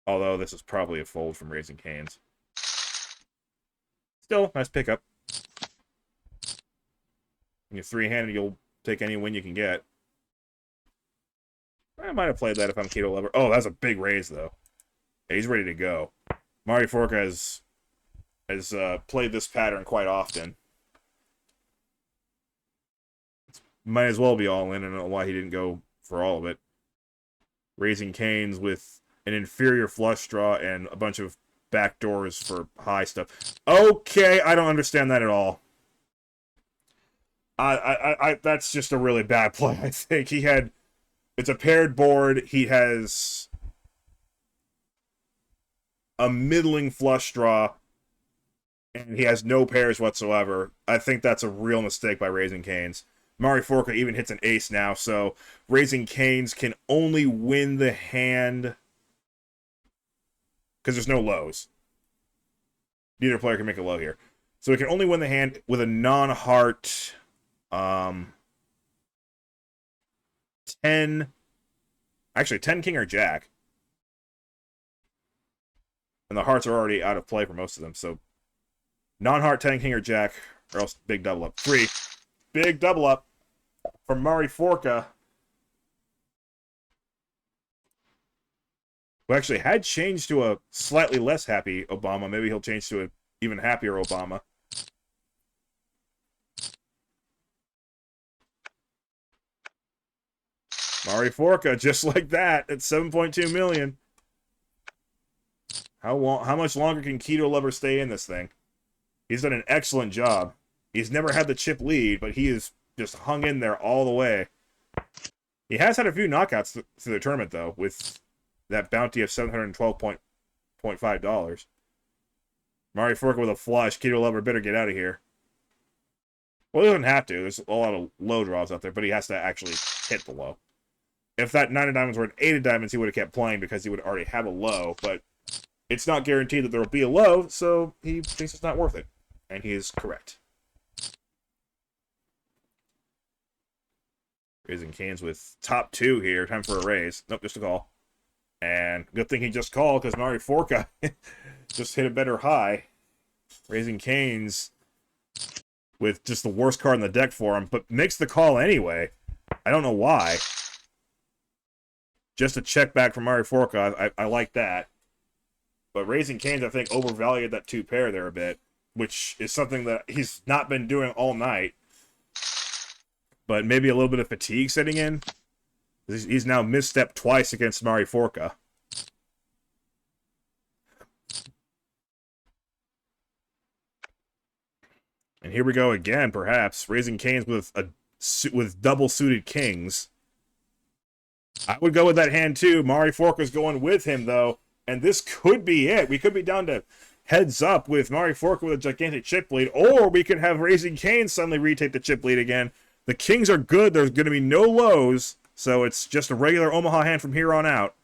Although this is probably a fold from Raising Cane's. Still, nice pickup. When you're three-handed, you'll take any win you can get. I might have played that if I'm Keto Lover. Oh, that's a big raise, though. Yeah, he's ready to go. Mari Forca has played this pattern quite often. Might as well be all in. I don't know why he didn't go for all of it. Raising Canes with an inferior flush draw and a bunch of backdoors for high stuff. Okay, I don't understand that at all. That's just a really bad play, I think. It's a paired board. He has a middling flush draw, and he has no pairs whatsoever. I think that's a real mistake by Raising Canes. Mari Forca even hits an ace now, so Raising Canes can only win the hand because there's no lows. Neither player can make a low here. So he can only win the hand with a non-heart 10... Actually, 10 king or jack. And the hearts are already out of play for most of them, so non-heart 10 king or jack, or else big double up. 3. Big double up from Mari Forca, who actually had changed to a slightly less happy Obama. Maybe he'll change to an even happier Obama. Mari Forca, just like that, at 7.2 million. How much longer can Keto Lover stay in this thing? He's done an excellent job. He's never had the chip lead, but he has just hung in there all the way. He has had a few knockouts through the tournament, though, with that bounty of $712.5. Mari Forca with a flush. Keto Lover better get out of here. Well, he doesn't have to. There's a lot of low draws out there, but he has to actually hit the low. If that 9 of diamonds were an 8 of diamonds, he would have kept playing because he would already have a low, but it's not guaranteed that there will be a low, so he thinks it's not worth it. And he is correct. Raising Canes with top 2 here. Time for a raise. Nope, just a call. And good thing he just called, because Mari Forca just hit a better high. Raising Canes with just the worst card in the deck for him, but makes the call anyway. I don't know why. Just a check back from Mari Forca. I like that. But Raising Canes, I think, overvalued that 2 pair there a bit, which is something that he's not been doing all night. But maybe a little bit of fatigue setting in. He's now misstepped twice against Mari Forca. And here we go again, perhaps. Raising Canes with double-suited kings. I would go with that hand, too. Mari Forca's going with him, though. And this could be it. We could be down to heads up with Mari Forca with a gigantic chip lead. Or we could have Raising Canes suddenly retake the chip lead again. The kings are good. There's going to be no lows. So it's just a regular Omaha hand from here on out.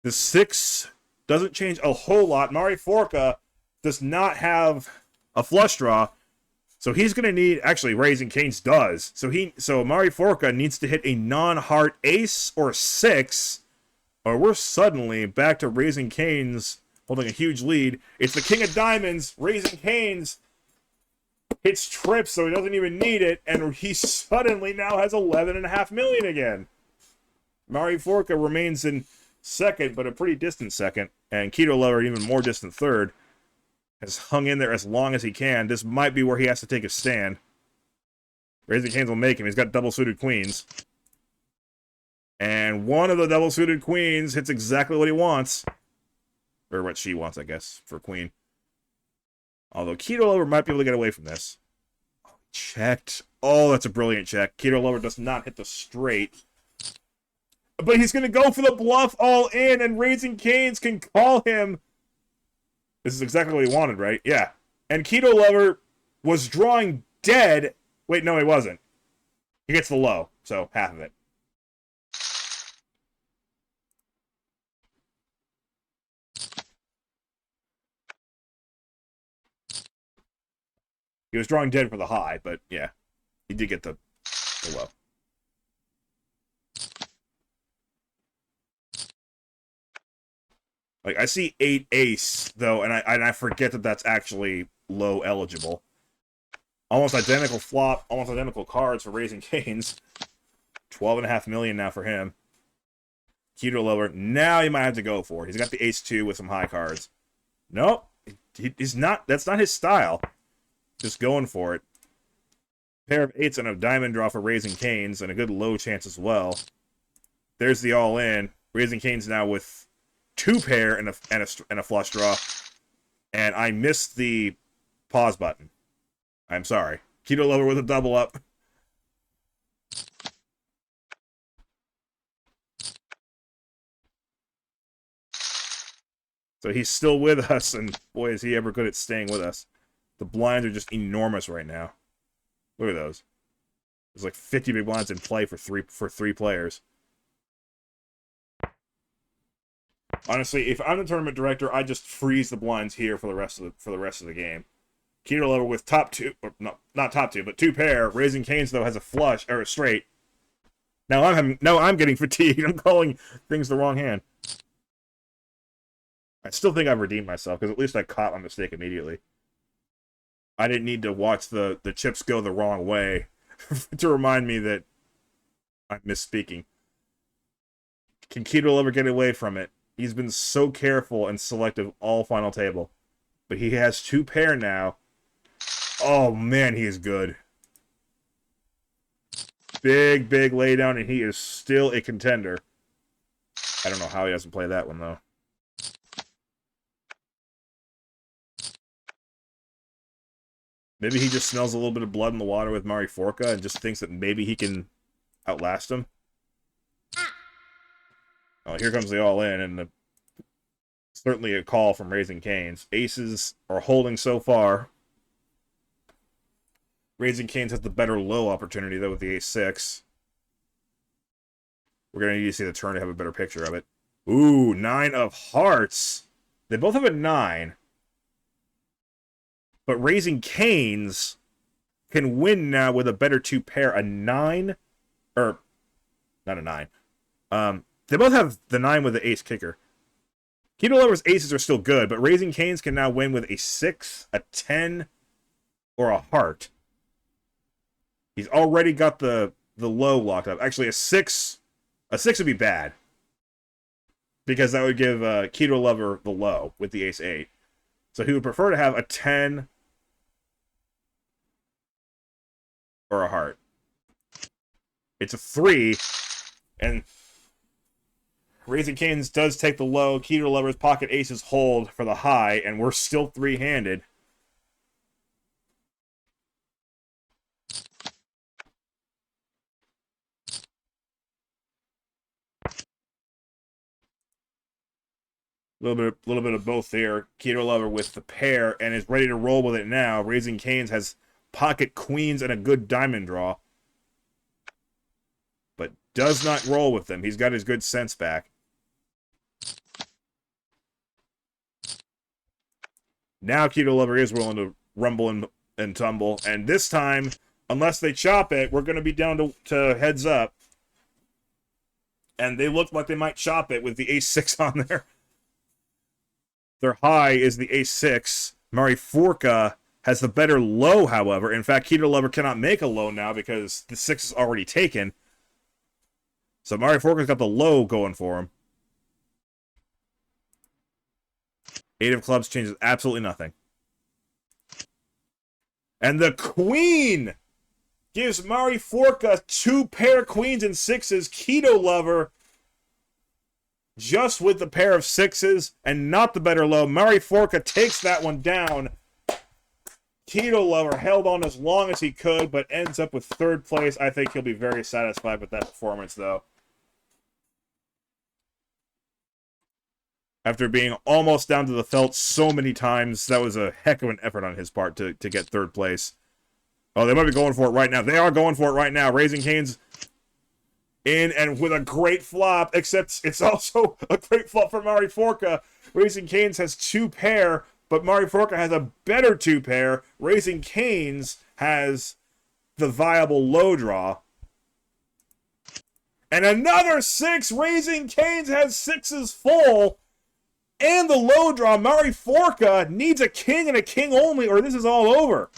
The 6 doesn't change a whole lot. Mari Forca does not have a flush draw. So he's going to need... Actually, Raising Canes does. So Mari Forca needs to hit a non-heart ace or 6... or we're suddenly back to Raising Canes holding a huge lead. It's the king of diamonds. Raising Canes hits trips, so he doesn't even need it, and he suddenly now has 11.5 million again. Mari Forca remains in second, but a pretty distant second, and Keto Lover, even more distant third, has hung in there as long as he can. This might be where he has to take a stand. Raising Canes will make him. He's got double-suited queens. And one of the double-suited queens hits exactly what he wants. Or what she wants, I guess, for queen. Although Keto Lover might be able to get away from this. Oh, checked. Oh, that's a brilliant check. Keto Lover does not hit the straight. But he's going to go for the bluff all in, and Raising Canes can call him. This is exactly what he wanted, right? Yeah. And Keto Lover was drawing dead. Wait, no, he wasn't. He gets the low, so half of it. He was drawing dead for the high, but yeah, he did get the low. Like, I see 8 ace, though, and I forget that that's actually low eligible. Almost identical flop, almost identical cards for Raising Cane's. 12.5 million now for him. Keto lower. Now he might have to go for it. He's got the ace-2 with some high cards. Nope. He's not. That's not his style. Just going for it. Pair of 8s and a diamond draw for Raising Cane's, and a good low chance as well. There's the all-in. Raising Cane's now with 2 pair and a flush draw. And I missed the pause button. I'm sorry. Keto lover with a double up. So he's still with us, and boy, is he ever good at staying with us. The blinds are just enormous right now. Look at those. There's like 50 big blinds in play for three players. Honestly, if I'm the tournament director, I just freeze the blinds here for the rest of the game. Keto lover with top 2, or no, not top 2, but 2 pair. Raising Cane's though has a flush or a straight. Now I'm getting fatigued. I'm calling things the wrong hand. I still think I've redeemed myself, because at least I caught my mistake immediately. I didn't need to watch the chips go the wrong way to remind me that I'm misspeaking. Can Keto ever get away from it? He's been so careful and selective all final table. But he has 2 pair now. Oh, man, he is good. Big laydown, and he is still a contender. I don't know how he doesn't play that one, though. Maybe he just smells a little bit of blood in the water with Mari Forca and just thinks that maybe he can outlast him. Oh, here comes the all-in, and certainly a call from Raising Cane's. Aces are holding so far. Raising Cane's has the better low opportunity, though, with the ace-6. We're going to need to see the turn to have a better picture of it. Ooh, 9 of hearts. They both have a 9. But Raising Cane's can win now with a better 2 pair. A 9, or not a 9. They both have the 9 with the ace kicker. Keto lover's aces are still good, but Raising Cane's can now win with a 6, a 10, or a heart. He's already got the low locked up. Actually, a 6 would be bad, because that would give Keto lover the low with the ace-8. So he would prefer to have a 10 or a heart. It's a 3, and Raising Cane's does take the low. Keto lover's pocket aces hold for the high, and we're still 3-handed. A little bit of both there. Keto lover with the pair and is ready to roll with it now. Raising Cane's has pocket queens and a good diamond draw, but does not roll with them. He's got his good sense back. Now Keto lover is willing to rumble and tumble, and this time, unless they chop it, we're going to be down to heads up. And they look like they might chop it with the ace-6 on there. Their high is the ace-6. Mari Forca has the better low, however. In fact, Keto lover cannot make a low now because the 6 is already taken. So Mari Forca's got the low going for him. 8 of clubs changes absolutely nothing. And the queen gives Mari Forca 2 pair queens and 6s. Keto lover just with the pair of 6s and not the better low. Mari Forca takes that one down. Keto lover held on as long as he could, but ends up with 3rd place. I think he'll be very satisfied with that performance, though. After being almost down to the felt so many times, that was a heck of an effort on his part to get 3rd place. Oh, they might be going for it right now. They are going for it right now. Raising Cane's in and with a great flop, except it's also a great flop for Mari Forca. Raising Cane's has 2 pair, but Mari Forca has a better 2 pair. Raising Cane's has the viable low draw. And another 6! Raising Cane's has 6s full. And the low draw, Mari Forca needs a king and a king only, or this is all over.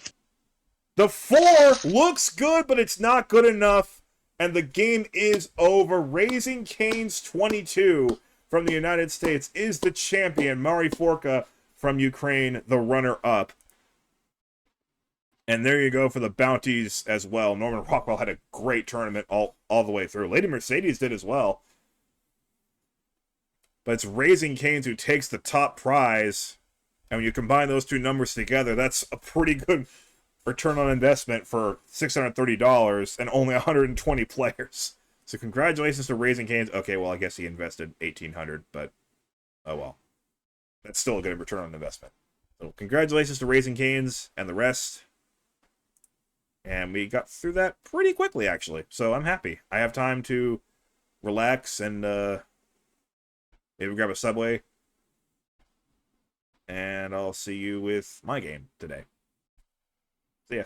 The 4 looks good, but it's not good enough. And the game is over. Raising Cane's 22 from the United States is the champion. Mari Forca from Ukraine, the runner-up. And there you go for the bounties as well. Norman Rockwell had a great tournament all the way through. Lady Mercedes did as well. But it's Raising Cane's who takes the top prize. And when you combine those two numbers together, that's a pretty good return on investment for $630 and only 120 players. So congratulations to Raising Cane's. Okay, well, I guess he invested $1,800, but oh well. That's still a good return on investment. So congratulations to Raising Cane's and the rest. And we got through that pretty quickly, actually. So I'm happy. I have time to relax and maybe grab a Subway. And I'll see you with my game today. See ya.